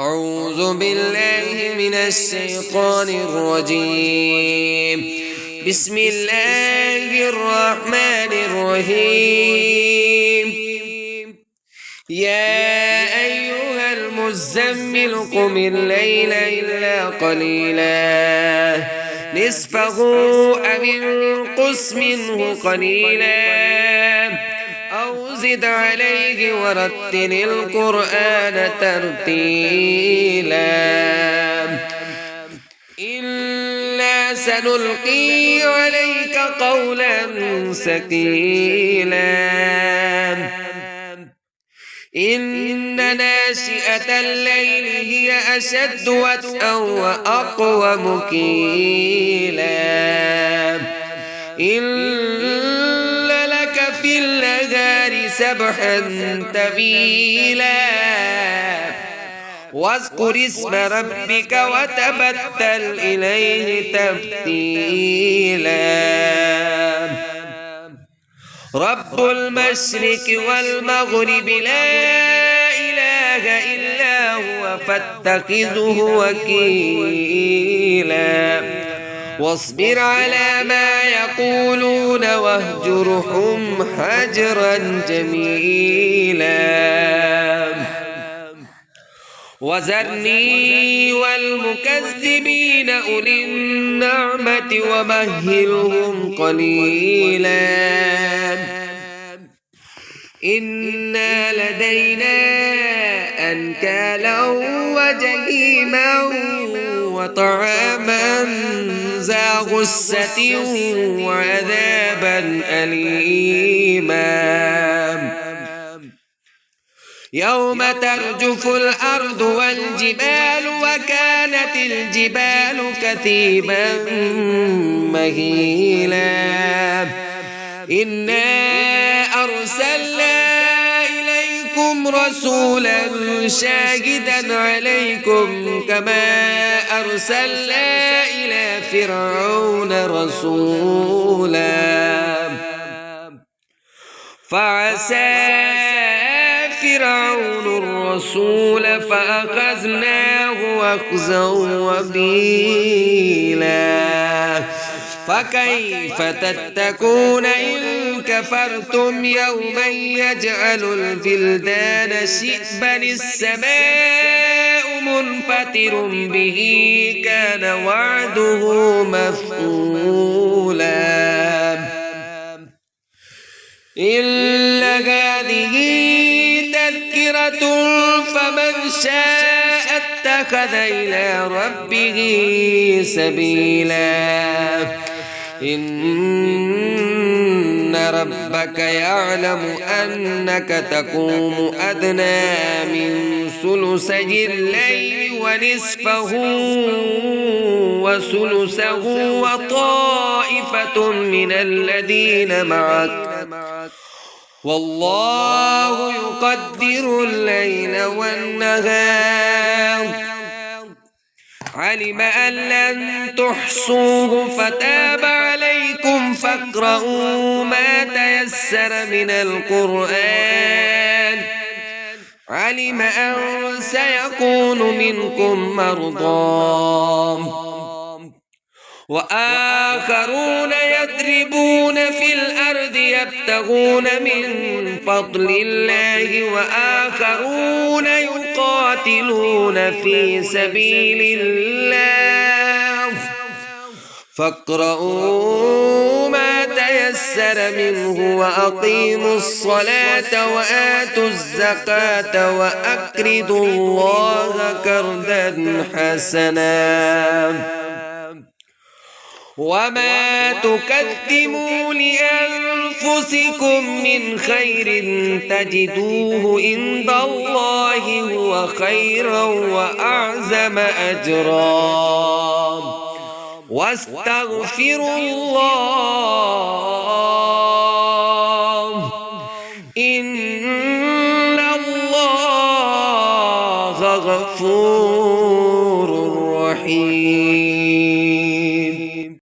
أعوذ بالله من الشيطان الرجيم. بسم الله الرحمن الرحيم. يا أيها المزمل قم الليل إلا قليلا نصفه أو انقص منه قليلا أو زد عليه ورتل القرآن ترتيلا إنا سنلقي عليك قولا ثقيلا إن ناشئة الليل هي أشد وطئا وأقوم قيلا إن لك في النهار سبحا طويلا واذكر اسم ربك وتبتل إليه تبتيلا رب المشرق والمغرب لا إله إلا هو فاتخذه وكيلا واصبر على ما يقولون واهجرهم هجرا جميلا وذرني والمكذبين أولي النعمة ومهلهم قليلا إنا لدينا أنكالا وجحيما وطعاما ذا غصة وعذابا أليما يوم ترجف الأرض والجبال وكانت الجبال كثيبا مهيلا إنا أرسلنا إليكم رسولا شاهدا عليكم كما أرسلنا إلى فرعون رسولا فعسى فرعون الرسول فأخذناه أخذا وبيلا فكيف تتقون إن كفرتم يوما يجعل البلدان شئبا السماء منفطر به كان وعده مفعولا إلا هذه تذكرة فمن شاء اتخذ إلى ربه سبيلا إن ربك يعلم أنك تقوم أدنى من ثلثي الليل ونصفه وثلثه وطائفة من الذين معك والله يقدر الليل والنهار علم أن لن تحصوه فتاب عليكم فاقرؤوا ما تيسر من القرآن علم أن سيكون منكم مرضى وآخرون يضربون في الأرض يبتغون من فضل الله وآخرون يقاتلون في سبيل الله فاقرؤوا ما تيسر منه وأقيموا الصلاة وآتوا الزكاة وأقرضوا الله قرضا حسنا وما تقدموا لأنفسكم من خير تجدوه عند الله هو خيرا وأعظم أجرا واستغفروا الله إن الله غفور